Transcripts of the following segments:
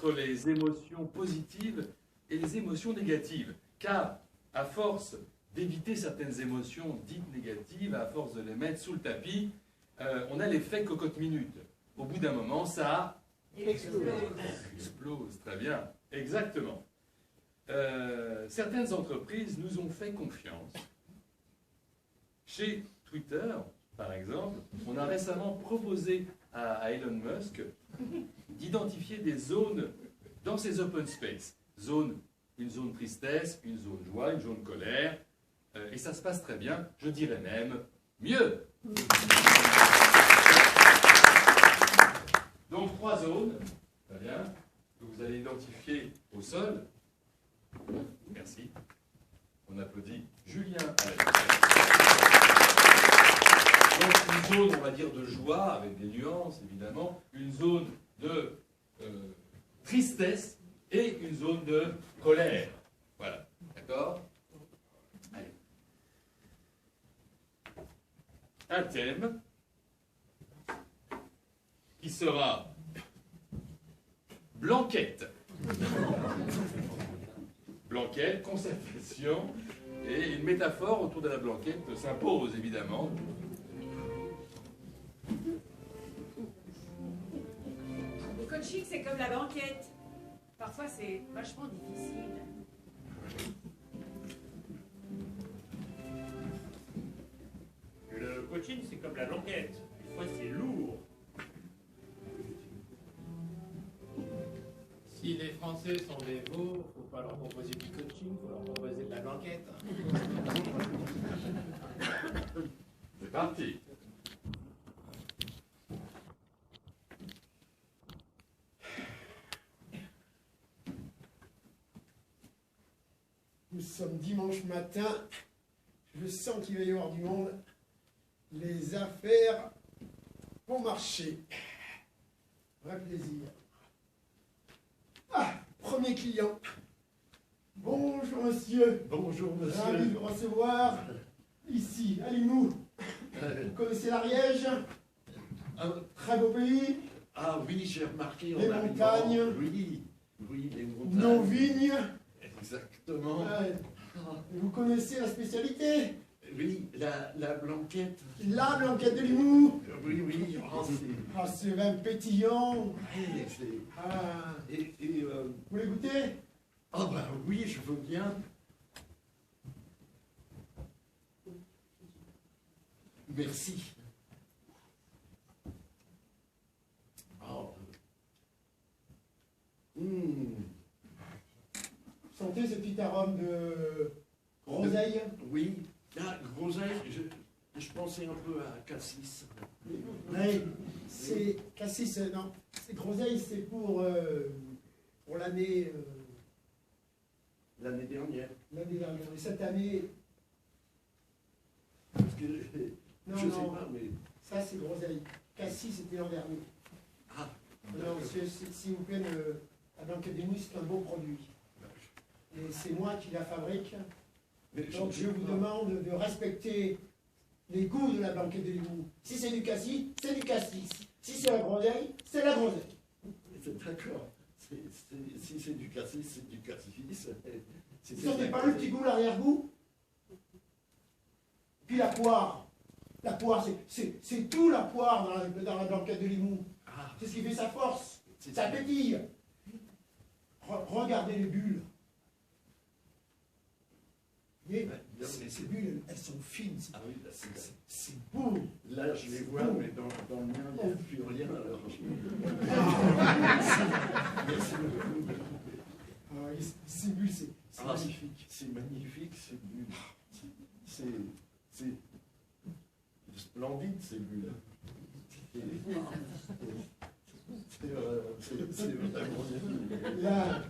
entre les émotions positives et les émotions négatives. Car, à force d'éviter certaines émotions dites négatives, à force de les mettre sous le tapis, on a l'effet cocotte-minute. Au bout d'un moment, ça explose. Très bien. Exactement. Certaines entreprises nous ont fait confiance. Chez Twitter, par exemple, on a récemment proposé à Elon Musk d'identifier des zones dans ses open space. Une zone tristesse, une zone joie, une zone colère. Et ça se passe très bien, je dirais même mieux. Donc 3 zones, très bien, que vous allez identifier au sol. Merci. On applaudit Julien à la Donc une zone, on va dire, de joie, avec des nuances évidemment, une zone de tristesse et une zone de colère. Voilà, d'accord? Allez. Un thème qui sera Blanquette. Blanquette, conservation, et une métaphore autour de la blanquette s'impose évidemment. Le coaching, c'est comme la banquette. Parfois, c'est vachement difficile. Le coaching, c'est comme la blanquette. Des fois, c'est lourd. Si les Français sont des veaux, faut pas leur proposer du coaching, faut leur proposer de la blanquette. C'est parti. Nous sommes dimanche matin, je sens qu'il va y avoir du monde. Les affaires vont marcher. Vrai plaisir. Ah, premier client. Bonjour monsieur. Bonjour monsieur. Ravi de vous recevoir ici, à Limoux. Vous connaissez l'Ariège? Très beau pays. Ah oui, j'ai remarqué. Les montagnes. Oui, les montagnes. Nos vignes. Exactement. Vous connaissez la spécialité? Oui, la blanquette. La blanquette de Limoux. Oui. Ah, ce vin pétillant. Et vous voulez goûter? Ah bah oui, je veux bien. Merci. Oh. Sentez ce petit arôme de groseille? Oui, groseille, je pensais un peu à cassis. Oui, c'est cassis, non. C'est groseille, c'est pour l'année... L'année dernière. L'année dernière. Et cette année... Parce que Non, je non, sais pas, mais... ça c'est groseille. Cassis, c'était l'an dernier. Ah, non, s'il vous plaît, la blanquette des mousses, c'est un beau produit. Et c'est moi qui la fabrique. Donc je vous demande de respecter les goûts de la blanquette de Limoux. Si c'est du cassis, c'est du cassis. Si c'est la groseille, c'est la groseille. C'est d'accord. Si c'est du cassis, c'est du cassis. Vous ne sentez pas le petit goût, l'arrière-goût? Puis la poire. La poire, c'est tout la poire dans la blanquette de Limoux. Ah. C'est ce qui fait sa force. Ça pétille. Regardez les bulles. Mais ces bulles, elles sont fines. Ah oui, c'est beau. Là, je les vois, mais dans le mien, il n'y a plus rien. Alors merci beaucoup. Ces bulles, c'est magnifique. C'est magnifique, ces bulles. C'est splendide, ces bulles. C'est vraiment bien. Là,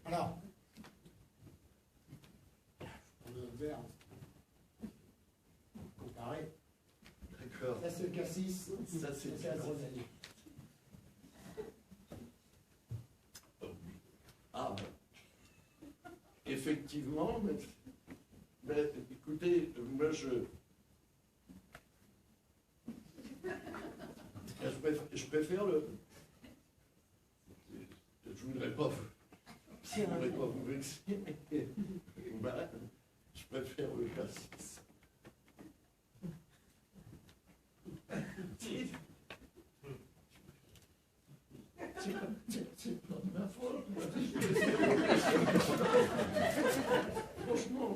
alors, on a un verre comparé. D'accord. Ça, c'est le cassis. Ça, c'est la groseille. Ah, effectivement, mais écoutez, moi je préfère voudrais pas vous vexer. Bah, je préfère le cassis. C'est pas de ma faute. Franchement.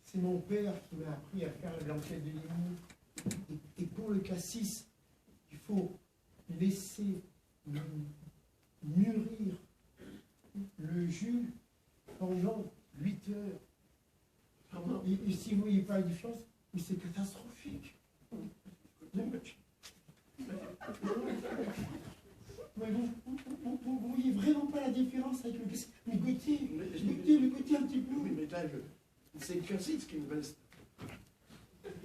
C'est mon père qui m'a appris à faire la blanquette de limon. Et pour le cassis, il faut laisser mûrir le jus pendant 8 heures. Et si vous ne voyez pas la différence, mais c'est catastrophique. Mais vous voyez vraiment pas la différence avec le cassis. Mais goûtez un petit peu. Oui, mais là, c'est le cassis qui me reste.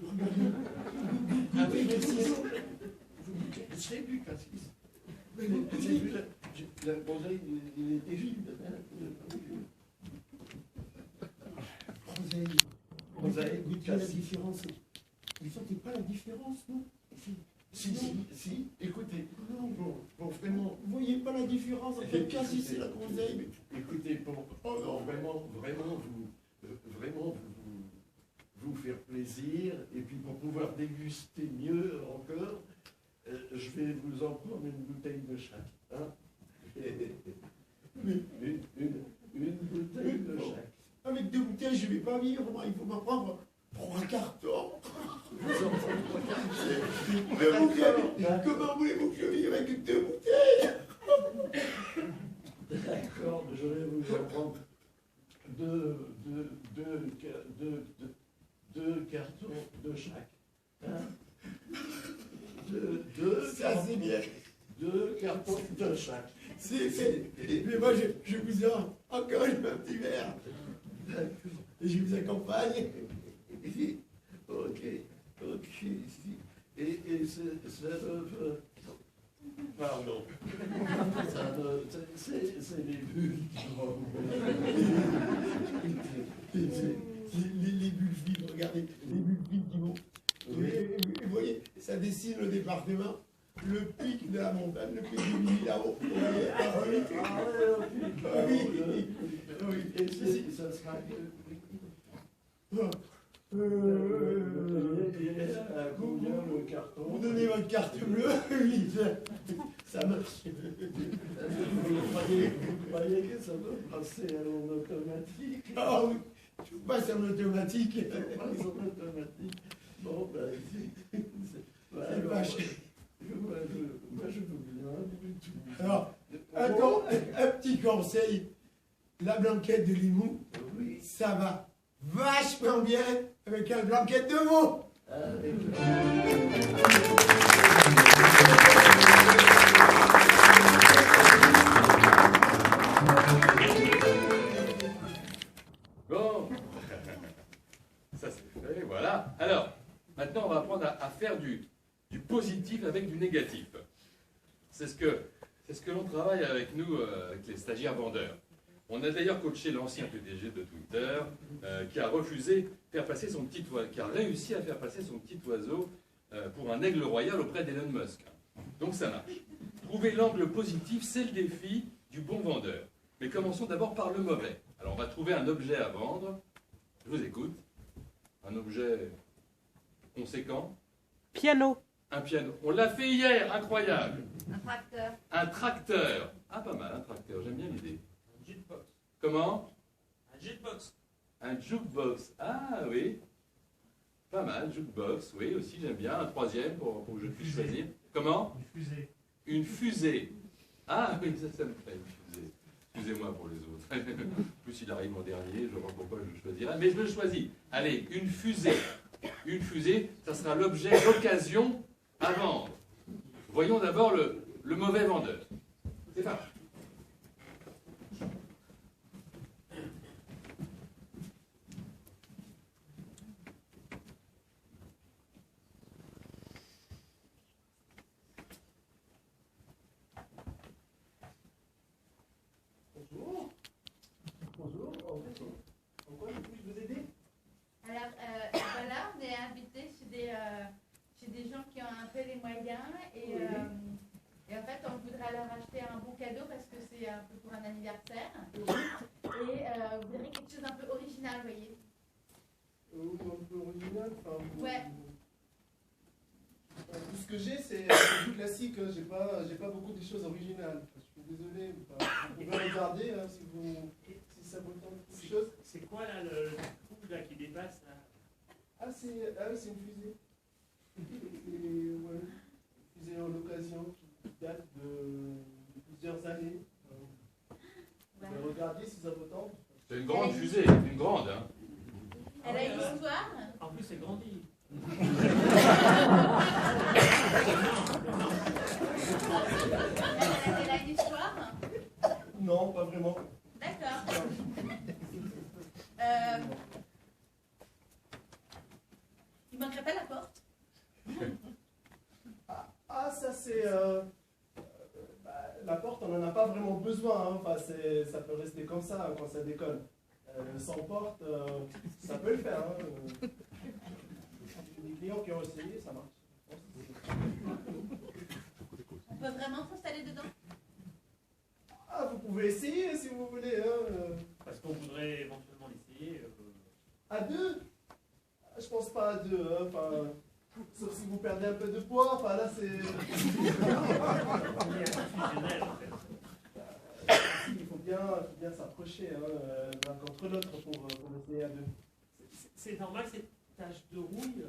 Regardez, goûtez le cassis. C'est du cassis. J'ai vu la groseille, il était vide. Groseille, goûtez la différence. Vous ne sentez pas la différence, non? Si, écoutez, bon, vraiment... Vous voyez pas la différence entre le cassis et la groseille? Écoutez, pour vraiment vous faire plaisir, et puis pour pouvoir déguster mieux encore, je vais vous en prendre une bouteille de chaque. Hein? Une bouteille de chaque. Avec 2 bouteilles, je ne vais pas vivre, moi. Il faut m'en prendre 3 cartons. Comment voulez-vous que je vive avec 2 bouteilles? D'accord, je vais vous en prendre deux cartons de chaque. Hein? Ça, c'est bien. 2 cartons de chaque. Mais moi, je vous en encore un petit verre. Et je vous accompagne. Ok. Et ça pardon. C'est les bulles qui vont. Les bulles vides, regardez, les bulles vides qui vont. Oui. Et vous voyez, ça dessine le département, le pic de la montagne, le pic du midi là-haut. Vous voyez? Ah oui. Oui. Et ça sera. Combien le carton? Vous donnez votre carte bleue, oui, ça marche. Vous croyez que ça va passer en automatique? Ah oui, je passe en automatique. Ça passe en automatique. Bon, ben, C'est vache. Moi, je veux bien du tout. Alors, un petit conseil, la blanquette de limon, Oui. ça va vachement bien avec la blanquette de veau. Bon, ça c'est fait, voilà. Alors, maintenant on va apprendre à faire du positif avec du négatif. C'est ce que l'on travaille avec nous, avec les stagiaires vendeurs. On a d'ailleurs coaché l'ancien PDG de Twitter qui a refusé faire passer son petit oiseau, qui a réussi à faire passer son petit oiseau pour un aigle royal auprès d'Elon Musk. Donc ça marche. Trouver l'angle positif, c'est le défi du bon vendeur. Mais commençons d'abord par le mauvais. Alors on va trouver un objet à vendre. Je vous écoute. Un objet conséquent. Piano. Un piano. On l'a fait hier, incroyable. Un tracteur. Un tracteur. Ah, pas mal, un tracteur, j'aime bien l'idée. Un jukebox. Comment? Un jukebox. Un jukebox. Ah oui. Pas mal, jukebox, oui, aussi j'aime bien. Un troisième pour que je puisse choisir. Comment? Une fusée. Une fusée. Ah oui, ça me plaît, une fusée. Excusez-moi pour les autres. En plus, il arrive en dernier, je vois pourquoi je le choisirais. Mais je le choisis. Allez, une fusée. Une fusée, ça sera l'objet d'occasion à vendre. Voyons d'abord le mauvais vendeur. C'est parti. Bonjour. Bonjour. En quoi je puis vous aider? Alors, voilà, on est invité chez des gens qui ont un peu les moyens et Et en fait, on voudrait leur acheter un bon cadeau parce que c'est un peu pour un anniversaire. Et on voudrait quelque chose d'un peu original, vous voyez. Un peu original, enfin, Ouais. Tout ce que j'ai, c'est du classique. Hein. J'ai pas beaucoup de choses originales. Je suis désolé. Vous pouvez regarder hein, si ça vous tente quelque chose. C'est quoi là le trou là qui dépasse là? Ah, c'est une fusée. C'est ouais, une fusée en occasion qui date de plusieurs années. Vous pouvez regarder si ça vous tente. C'est une grande fusée, une grande. Hein. Elle a une histoire. En plus, c'est grandi. Elle a une histoire. Non, pas vraiment. D'accord. Il manquerait pas la porte. Ah, ça c'est... la porte, on n'en a pas vraiment besoin. Hein. Enfin, ça peut rester comme ça hein, quand ça décolle. Sans porte, ça peut le faire. Hein. Les clients qui ont essayé, ça marche. On peut vraiment s'installer dedans. Ah, vous pouvez essayer si vous voulez. Hein. Parce qu'on voudrait éventuellement l'essayer. À deux? Je pense pas à deux. Hein. Enfin, sauf si vous perdez un peu de poids. Enfin, là, c'est... Fusionnel, en fait. Il faut bien s'approcher l'un contre l'autre pour essayer à deux. C'est normal cette tache de rouille?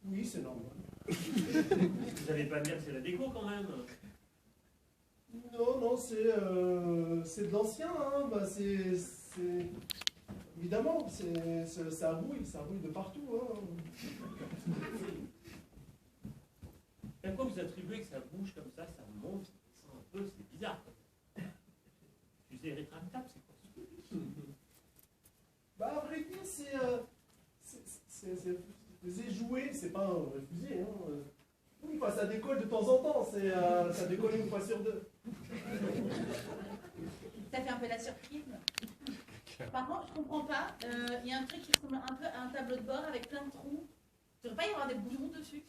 Oui, c'est normal. Vous n'allez pas me dire que c'est la déco quand même? Non, c'est de l'ancien. Hein. Bah, évidemment, ça rouille de partout. Hein. À quoi vous attribuez que ça bouge comme ça monte, ça sent un peu, c'est bizarre. Fusée rétractable, c'est quoi? Bah, à vrai dire, c'est joué, c'est pas un refusé. Hein. Oui, enfin, ça décolle de temps en temps, ça décolle une fois sur deux. Ça fait un peu la surprise. Par contre, je comprends pas. Il y a un truc qui ressemble un peu à un tableau de bord avec plein de trous. Il ne devrait pas y avoir des boutons dessus.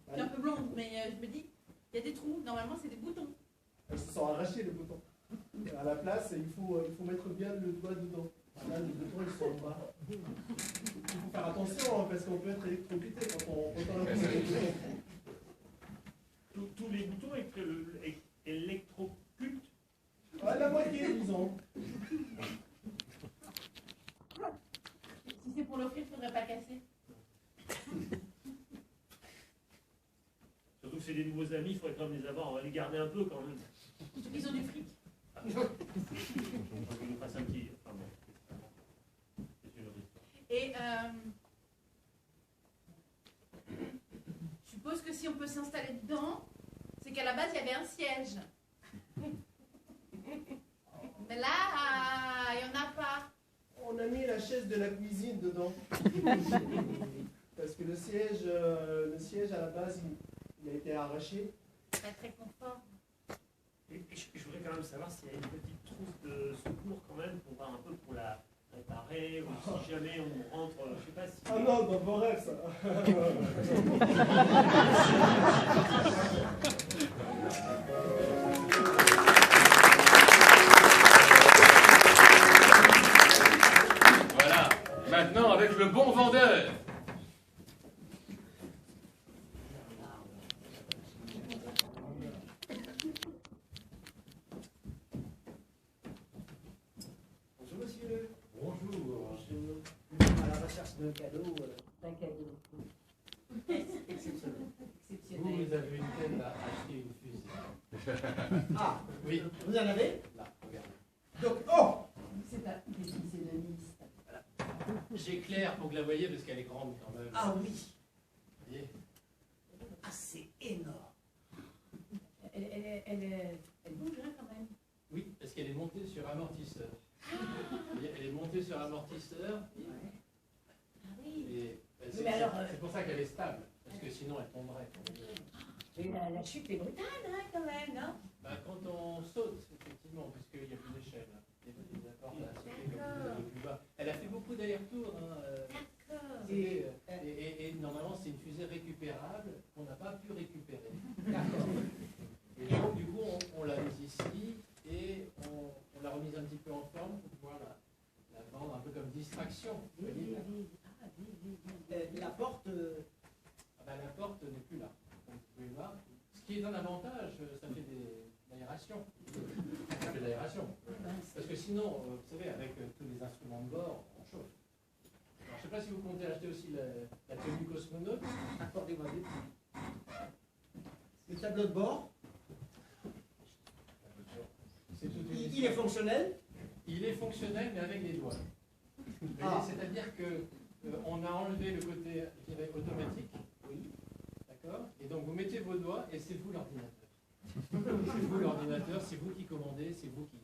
Je suis un peu blonde, mais je me dis, il y a des trous. Normalement, c'est des boutons. Elles se sont arrachées, les boutons. À la place, il faut mettre bien le doigt dedans. Là, les boutons, ils sont en bas. Il faut faire attention, hein, parce qu'on peut être électrocuté quand on appuie sur les boutons. Tous les boutons électrocutent. Ouais, la moitié, disons. Si c'est pour l'offrir, il ne faudrait pas casser. Surtout que c'est des nouveaux amis, il faudrait quand même les avoir, on va les garder un peu quand même. Surtout qu'ils ont du fric. Il nous fasse un petit. Enfin bon. C'est une autre histoire. Et je suppose que si on peut s'installer dedans, c'est qu'à la base, il y avait un siège. Mais là, il n'y en a pas. On a mis la chaise de la cuisine dedans. Parce que le siège à la base, il a été arraché. Pas très confort. Et je voudrais quand même savoir s'il y a une petite trousse de secours quand même pour voir un peu pour la réparer ou si jamais on rentre, je sais pas si... Ah non, dans vos rêves, ça. Voilà. Maintenant, avec le bon vendeur. Bonjour, monsieur. Bonjour. À la recherche d'un cadeau. Un cadeau. Exceptionnel. Vous avez une tête à acheter une fusée. Ah, Oui, vous en avez? là, regardez. Donc, oh! C'est un physionomiste. J'éclaire pour que la voyez parce qu'elle est grande quand même. Ah oui! Vous voyez? Ah, c'est énorme! Elle bouge hein, quand même. Oui, parce qu'elle est montée sur amortisseur. Vous voyez, elle est montée sur amortisseur. Ah oui. Et Mais alors, c'est pour ça qu'elle est stable, parce que sinon elle tomberait. Mais la chute est brutale hein, quand même, non? Bah, quand on saute, effectivement, puisqu'il n'y a plus d'échelle, hein, il y a des apports à sauter comme vous allez plus bas. Elle a fait beaucoup d'allers-retours. Hein, D'accord. et normalement, c'est c'est une fusée récupérable qu'on n'a pas pu récupérer. D'accord. Et donc, du coup, on l'a mise ici et on l'a remise un petit peu en forme pour pouvoir la vendre un peu comme distraction. Vous voyez, là. La porte, Ah ben, la porte n'est plus là. Donc, vous pouvez voir. Ce qui est un avantage, ça fait de l'aération. Ça fait de l'aération. Parce que sinon, vous savez, avec tous les instruments de bord, on chauffe. Alors, je ne sais pas si vous comptez acheter aussi la tenue cosmonaute. accordez-moi des petits. Le tableau de bord, C'est toute une il est histoire. fonctionnel. Il est fonctionnel, mais avec les doigts. Vous voyez, Ah. c'est-à-dire que on a enlevé le côté, je dirais, automatique. Oui. D'accord. Et donc vous mettez vos doigts et c'est vous l'ordinateur. C'est vous l'ordinateur, c'est vous qui commandez, c'est vous qui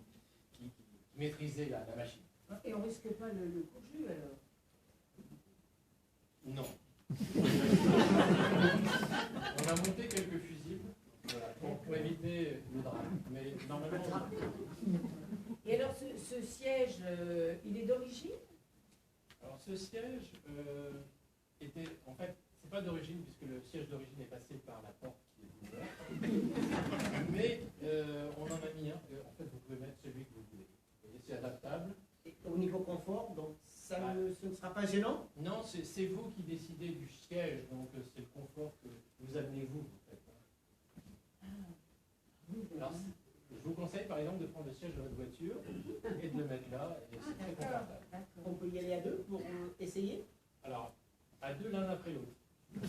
maîtrisez la machine. Et on risque pas le courju alors. Non. On a monté quelques fusibles, voilà, pour éviter le drame. Mais normalement, Et alors ce siège, il est d'origine? alors ce siège était, en fait, c'est pas d'origine puisque le siège d'origine est passé par la porte qui est ouverte. Mais on en a mis un. En fait, vous pouvez mettre celui que vous voulez. Vous voyez, c'est adaptable. Et au niveau confort, donc ça Ouais. ce ne sera pas gênant. Non, c'est vous qui décidez du siège, donc c'est le confort que vous amenez vous. En fait. Alors, je vous conseille par exemple de prendre le siège de votre voiture et de le mettre là, et c'est très confortable. On peut y aller à deux pour essayer. Alors, à deux l'un après l'autre. Vous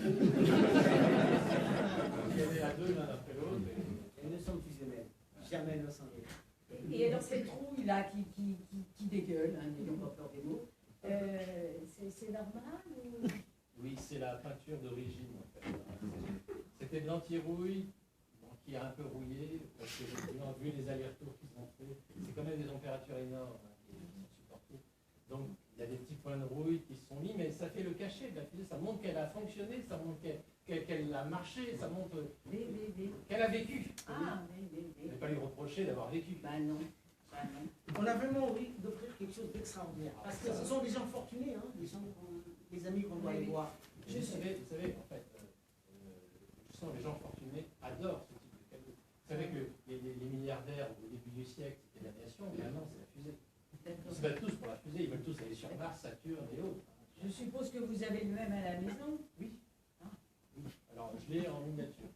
y allez à deux l'un après l'autre. Et nous sommes fusionnels. Jamais ne s'en est. Et alors cette trouille là qui dégueule, hein, n'ayons pas peur des mots, c'est normal ou... Oui, c'est la peinture d'origine en fait. C'était de l'anti-rouille, bon, qui a un peu rouillé, parce que effectivement, vu les allers-retours qu'ils ont fait, c'est quand même des températures énormes hein, qui sont supportées. Donc il y a des petits points de rouille qui se sont mis, mais ça fait le cachet de la fusée, ça montre qu'elle a fonctionné, ça montre qu'elle a marché, ça montre qu'elle a vécu. Ah, Je ne vais pas lui reprocher d'avoir vécu. Bah non. Bah non. On a vraiment envie d'offrir quelque chose d'extraordinaire. Parce que ce sont des gens fortunés, hein, des amis qu'on doit aller voir. Vous savez, en fait, je sens les gens fortunés adorent ce type de cadeau. Vous savez que les milliardaires au début du siècle, c'était l'aviation, mais maintenant c'est la fusée. Ils se battent tous pour la fusée, ils veulent tous aller sur Mars, Saturne et autres. Je suppose que vous avez le même à la maison. Oui. Oui. Alors, je l'ai en miniature.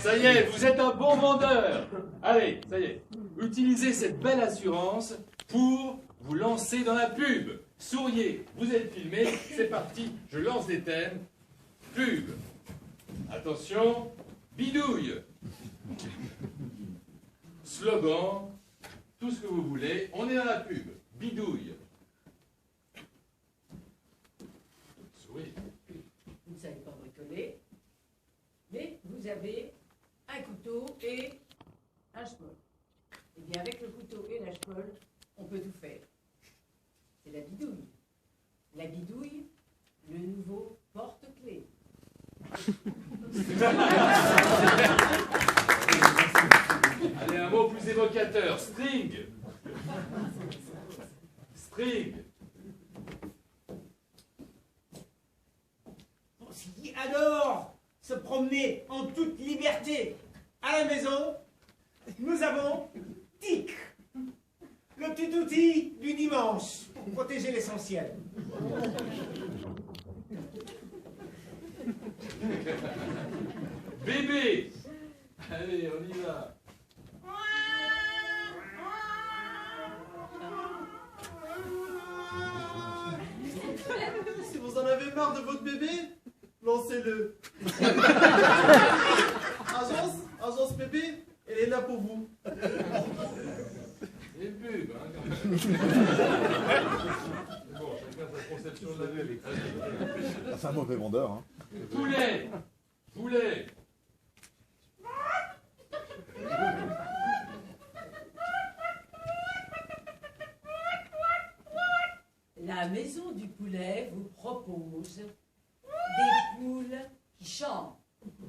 Ça y est, vous êtes un bon vendeur. Allez, ça y est. Utilisez cette belle assurance pour vous lancer dans la pub. Souriez, vous êtes filmé, c'est parti, je lance des thèmes. Pub. Attention, bidouille. Slogan, tout ce que vous voulez. On est dans la pub. Bidouille. Souriez. Vous ne savez pas bricoler, mais vous avez un couteau et un cheval. Et bien avec le couteau et la cheval, on peut tout faire. C'est la bidouille. La bidouille, le nouveau porte-clés. Allez, un mot plus évocateur. String. String. Pour ceux qui adorent se promener en toute liberté à la maison, nous avons TIC, le petit outil du dimanche pour protéger l'essentiel. Bébé. Allez, on y va. Si vous en avez marre de votre bébé, lancez-le. Agence bébé, elle est là pour vous. Et une pub, hein, quand même. Bon, chacun sa conception de la pub. C'est un mauvais vendeur. Hein. Poulet. Poulet. La maison du poulet vous propose des poules qui chantent.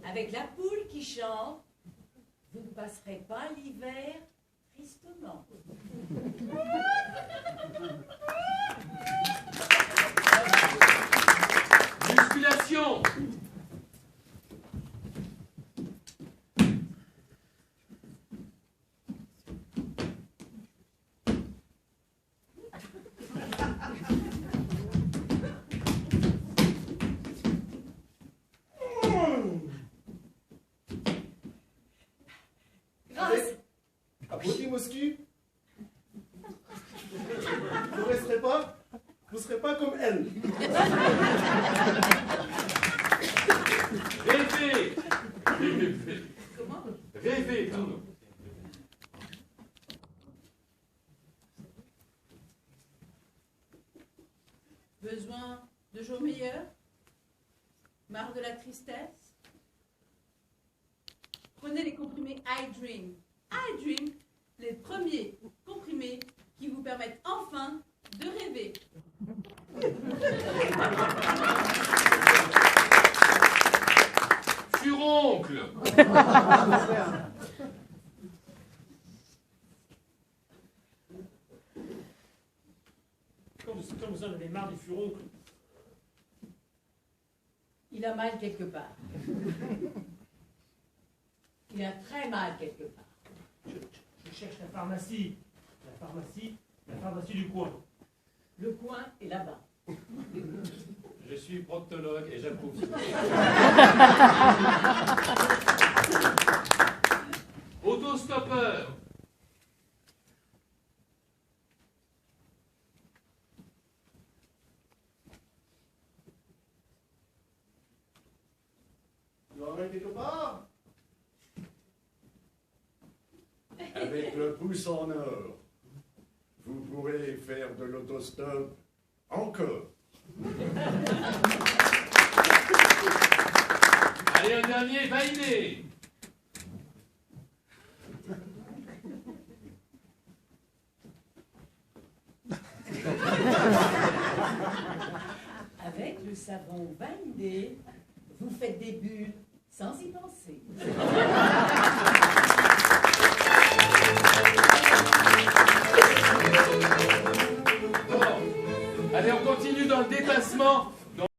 Avec la poule qui chante, vous ne passerez pas l'hiver tristement. Grâce. Applaudis Mosky. Vous serez pas comme elle. Rêvez. Rêvez. Comment? Rêvez, pardon. Besoin de jours meilleurs? Marre de la tristesse? Prenez les comprimés iDream. iDream, les premiers comprimés qui vous permettent enfin de rêver. Furoncle. Quand vous en avez marre du furoncle, Il a mal quelque part. Il a très mal quelque part. je cherche la pharmacie. La pharmacie du coin. Le coin est là-bas. Je suis proctologue et j'approuve. Autostoppeur. Tu en as quelque part? Avec le pouce en or, vous pourrez faire de l'autostop encore. Allez, un dernier, validé. Avec le savon validé, vous faites des bulles sans y penser.